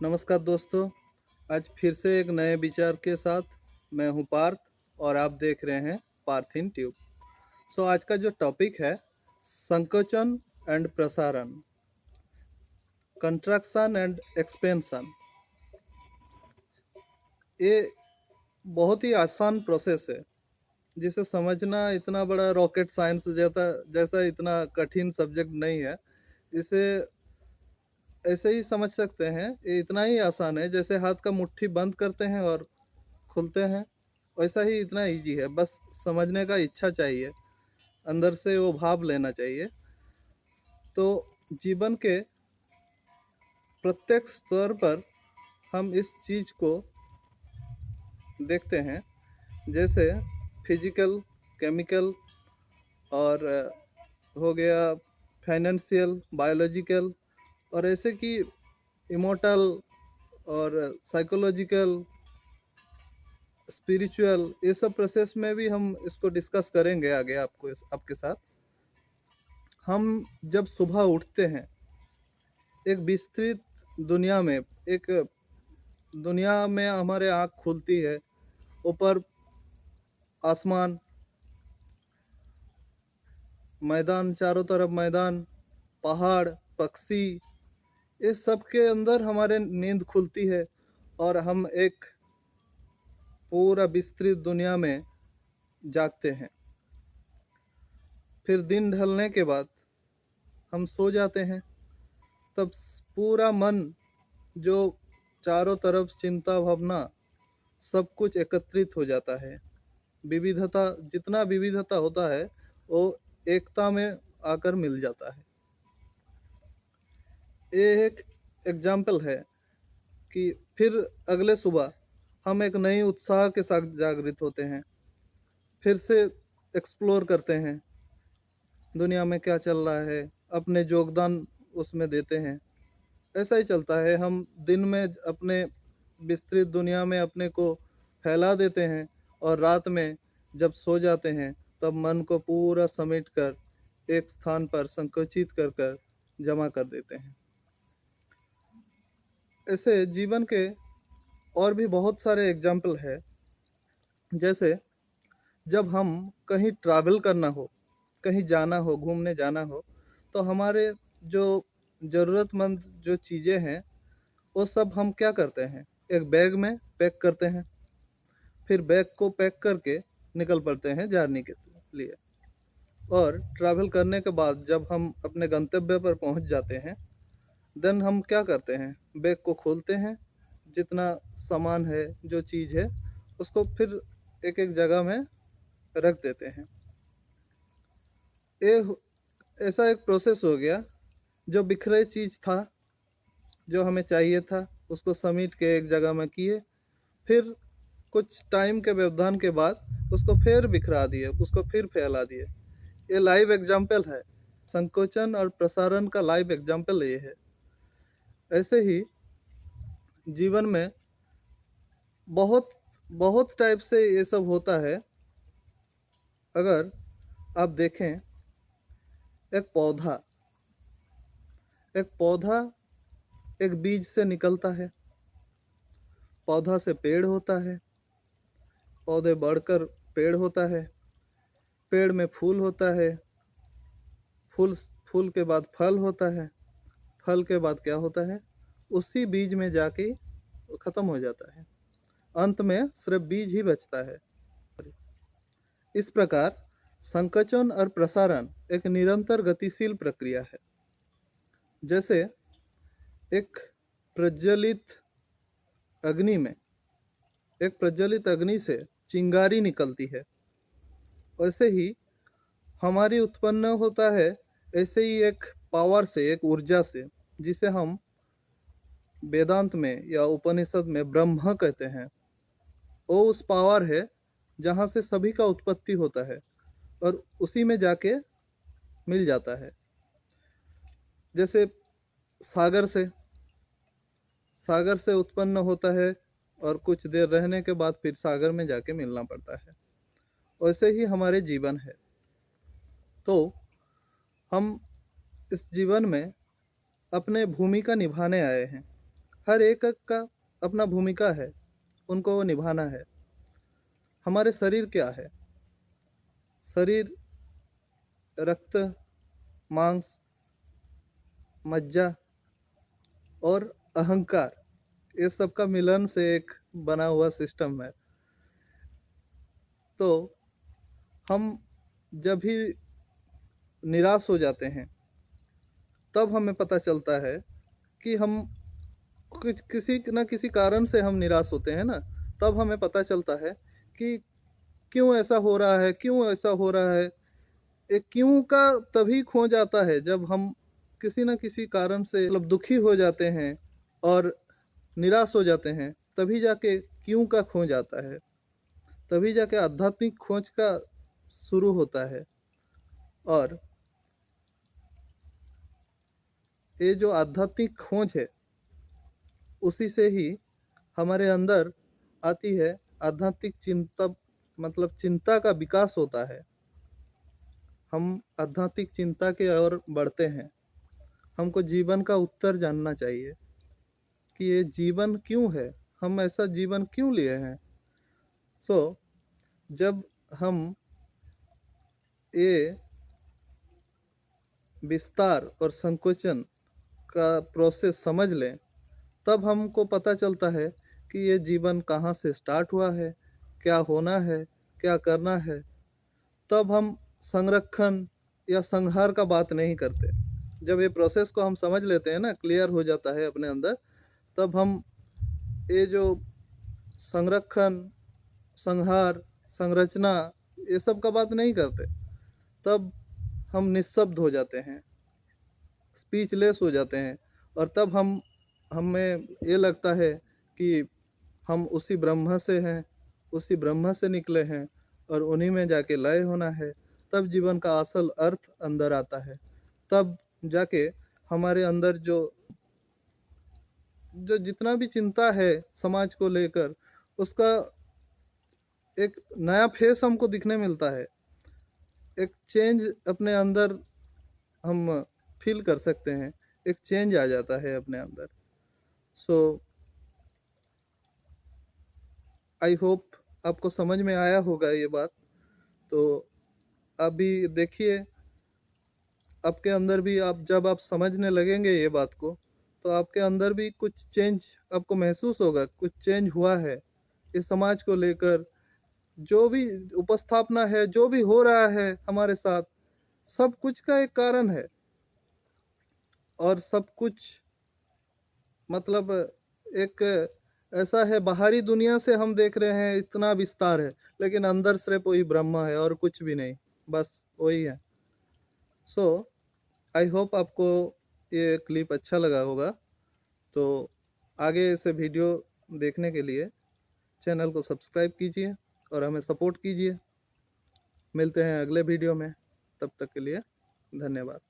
नमस्कार दोस्तों। आज फिर से एक नए विचार के साथ मैं हूं पार्थ और आप देख रहे हैं पार्थ इन ट्यूब। आज का जो टॉपिक है संकोचन एंड प्रसारण, कंट्रैक्शन एंड एक्सपेंशन। ये बहुत ही आसान प्रोसेस है जिसे समझना इतना बड़ा रॉकेट साइंस जैसा जैसा इतना कठिन सब्जेक्ट नहीं है। इसे ऐसे ही समझ सकते हैं, ये इतना ही आसान है जैसे हाथ का मुट्ठी बंद करते हैं और खुलते हैं। वैसा ही इतना इजी है, बस समझने का इच्छा चाहिए, अंदर से वो भाव लेना चाहिए। तो जीवन के प्रत्येक स्तर पर हम इस चीज़ को देखते हैं, जैसे फिजिकल, केमिकल और हो गया फाइनेंशियल, बायोलॉजिकल और ऐसे कि इमोटल और साइकोलॉजिकल, स्पिरिचुअल, ये सब प्रोसेस में भी हम इसको डिस्कस करेंगे आगे आपके साथ। हम जब सुबह उठते हैं एक विस्तृत दुनिया में, एक दुनिया में हमारे आँख खुलती है। ऊपर आसमान, मैदान, चारों तरफ मैदान, पहाड़, पक्षी, इस सब के अंदर हमारे नींद खुलती है और हम एक पूरा विस्तृत दुनिया में जागते हैं। फिर दिन ढलने के बाद हम सो जाते हैं। तब पूरा मन, जो चारों तरफ चिंता भावना सब कुछ एकत्रित हो जाता है। विविधता, जितना विविधता होता है वो एकता में आकर मिल जाता है। ये एक एग्जाम्पल है कि फिर अगले सुबह हम एक नई उत्साह के साथ जागृत होते हैं, फिर से एक्सप्लोर करते हैं दुनिया में क्या चल रहा है, अपने योगदान उसमें देते हैं। ऐसा ही चलता है, हम दिन में अपने विस्तृत दुनिया में अपने को फैला देते हैं और रात में जब सो जाते हैं तब मन को पूरा समेट कर एक स्थान पर संकुचित कर जमा कर देते हैं। ऐसे जीवन के और भी बहुत सारे एग्जाम्पल है। जैसे जब हम कहीं ट्रैवल करना हो, कहीं जाना हो, घूमने जाना हो, तो हमारे जो ज़रूरतमंद जो चीज़ें हैं वो सब हम क्या करते हैं, एक बैग में पैक करते हैं। फिर बैग को पैक करके निकल पड़ते हैं जर्नी के लिए। और ट्रैवल करने के बाद जब हम अपने गंतव्य पर पहुंच जाते हैं, देन हम क्या करते हैं, बैग को खोलते हैं, जितना सामान है, जो चीज़ है, उसको फिर एक एक जगह में रख देते हैं। ये ऐसा एक प्रोसेस हो गया। जो बिखरे चीज़ था, जो हमें चाहिए था, उसको समेट के एक जगह में किए, फिर कुछ टाइम के व्यवधान के बाद उसको फिर बिखरा दिए, उसको फिर फैला दिए। ये लाइव एग्जाम्पल है, संकोचन और प्रसारण का लाइव एग्जाम्पल ये है। ऐसे ही जीवन में बहुत बहुत टाइप से ये सब होता है। अगर आप देखें, एक पौधा एक पौधा एक बीज से निकलता है, पौधा से पेड़ होता है, पौधे बढ़कर पेड़ होता है, पेड़ में फूल होता है, फूल फूल के बाद फल होता है, फल के बाद क्या होता है, उसी बीज में जाके वो खत्म हो जाता है। अंत में सिर्फ बीज ही बचता है। इस प्रकार संकोचन और प्रसारण एक निरंतर गतिशील प्रक्रिया है। जैसे एक प्रज्वलित अग्नि में, एक प्रज्वलित अग्नि से चिंगारी निकलती है, वैसे ही हमारी उत्पन्न होता है, ऐसे ही एक पावर से, एक ऊर्जा से, जिसे हम वेदांत में या उपनिषद में ब्रह्म कहते हैं। वो उस पावर है जहाँ से सभी का उत्पत्ति होता है और उसी में जाके मिल जाता है। जैसे सागर से सागर से उत्पन्न होता है और कुछ देर रहने के बाद फिर सागर में जाके मिलना पड़ता है। वैसे ही हमारे जीवन है। तो हम इस जीवन में अपने भूमिका निभाने आए हैं। हर एक का अपना भूमिका है, उनको वो निभाना है। हमारे शरीर क्या है? शरीर रक्त, मांस, मज्जा और अहंकार, ये सब का मिलन से एक बना हुआ सिस्टम है। तो हम जब भी निराश हो जाते हैं, तब हमें पता चलता है कि हम कुछ किसी न किसी कारण से हम निराश होते हैं ना, तब हमें पता चलता है कि क्यों ऐसा हो रहा है, क्यों ऐसा हो रहा है। एक क्यों का तभी खो जाता है जब हम किसी न किसी कारण से मतलब दुखी हो जाते हैं और निराश हो जाते हैं, तभी जाके क्यों का खो जाता है, तभी जाके आध्यात्मिक खोज का शुरू होता है। और ये जो आध्यात्मिक खोज है, उसी से ही हमारे अंदर आती है आध्यात्मिक चिंता, मतलब चिंता का विकास होता है। हम आध्यात्मिक चिंता की ओर बढ़ते हैं। हमको जीवन का उत्तर जानना चाहिए कि ये जीवन क्यों है, हम ऐसा जीवन क्यों लिए हैं। सो जब हम ये विस्तार और संकोचन का प्रोसेस समझ लें, तब हमको पता चलता है कि ये जीवन कहाँ से स्टार्ट हुआ है, क्या होना है, क्या करना है। तब हम संरक्षण या संहार का बात नहीं करते। जब ये प्रोसेस को हम समझ लेते हैं ना, क्लियर हो जाता है अपने अंदर, तब हम ये जो संरक्षण, संहार, संरचना, ये सब का बात नहीं करते। तब हम निःशब्द हो जाते हैं, स्पीचलेस हो जाते हैं। और तब हमें ये लगता है कि हम उसी ब्रह्म से हैं, उसी ब्रह्म से निकले हैं और उन्हीं में जाके लय होना है। तब जीवन का असल अर्थ अंदर आता है। तब जाके हमारे अंदर जो जो जितना भी चिंता है समाज को लेकर, उसका एक नया फेस हमको दिखने मिलता है। एक चेंज अपने अंदर हम फील कर सकते हैं, एक चेंज आ जाता है अपने अंदर। सो आई होप आपको समझ में आया होगा ये बात। तो अभी देखिए, आपके अंदर भी आप जब आप समझने लगेंगे ये बात को, तो आपके अंदर भी कुछ चेंज आपको महसूस होगा, कुछ चेंज हुआ है इस समाज को लेकर। जो भी उपस्थापना है, जो भी हो रहा है हमारे साथ, सब कुछ का एक कारण है। और सब कुछ मतलब एक ऐसा है, बाहरी दुनिया से हम देख रहे हैं इतना विस्तार है, लेकिन अंदर सिर्फ वही ब्रह्म है और कुछ भी नहीं, बस वही है। सो आई होप आपको ये क्लिप अच्छा लगा होगा। तो आगे ऐसे वीडियो देखने के लिए चैनल को सब्सक्राइब कीजिए और हमें सपोर्ट कीजिए। मिलते हैं अगले वीडियो में, तब तक के लिए धन्यवाद।